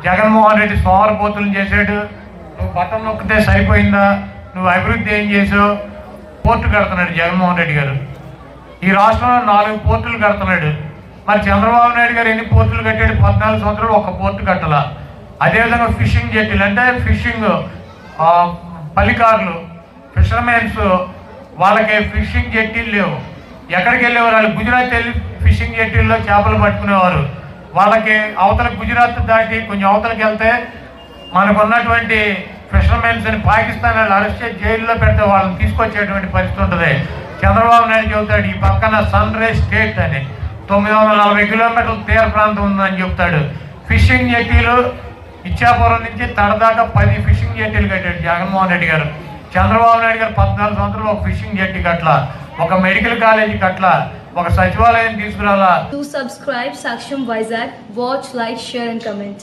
జగన్మోహన్ రెడ్డి సోమరపోతులను చేశాడు. నువ్వు బటన్ నొక్కితే సరిపోయిందా? నువ్వు అభివృద్ధి ఏం చేసావు? పోర్టు కడుతున్నాడు జగన్మోహన్ రెడ్డి గారు. ఈ రాష్ట్రంలో 4 పోర్టులు కడుతున్నాడు. మరి చంద్రబాబు నాయుడు గారు ఎన్ని పోర్టులు కట్టాడు? 14 సంవత్సరాలు ఒక్క పోర్టు కట్టాల. అదేవిధంగా ఫిషింగ్ జెట్టీలు అంటే ఫిషింగ్ పలికారులు ఫిషర్మెన్స్ వాళ్ళకి ఫిషింగ్ జెట్టీలు లేవు. ఎక్కడికి వెళ్ళేవారు? వాళ్ళు గుజరాత్ వెళ్ళి ఫిషింగ్ జెట్టీల్లో చేపలు పట్టుకునేవారు. వాళ్ళకి అవతల గుజరాత్ దాటి కొంచెం అవతలకి వెళ్తే మనకు ఉన్నటువంటి ఫిషర్మెన్స్ని పాకిస్తాన్ వాళ్ళు అరెస్ట్ చేసి జైల్లో పెడితే వాళ్ళని తీసుకొచ్చేటువంటి పరిస్థితి ఉంటుంది. చంద్రబాబు నాయుడు చెబుతాడు ఈ పక్కన సన్ రైజ్ స్టేట్ అని 940 కిలోమీటర్ల తీర ప్రాంతం ఉందని చెప్తాడు. ఫిషింగ్ జెట్టీలు ఇచ్చాపురం నుంచి తడదాకా 10 ఫిషింగ్ జెట్టీలు కట్టాడు జగన్మోహన్ రెడ్డి గారు. చంద్రబాబు నాయుడు గారు 14 సంవత్సరాలు ఒక ఫిషింగ్ జెట్టి కట్ల, ఒక మెడికల్ కాలేజీ కట్ల, ఒక సచివాలయం తీసుకురాలా. To subscribe Saksham Vizag, watch, like, share and comment.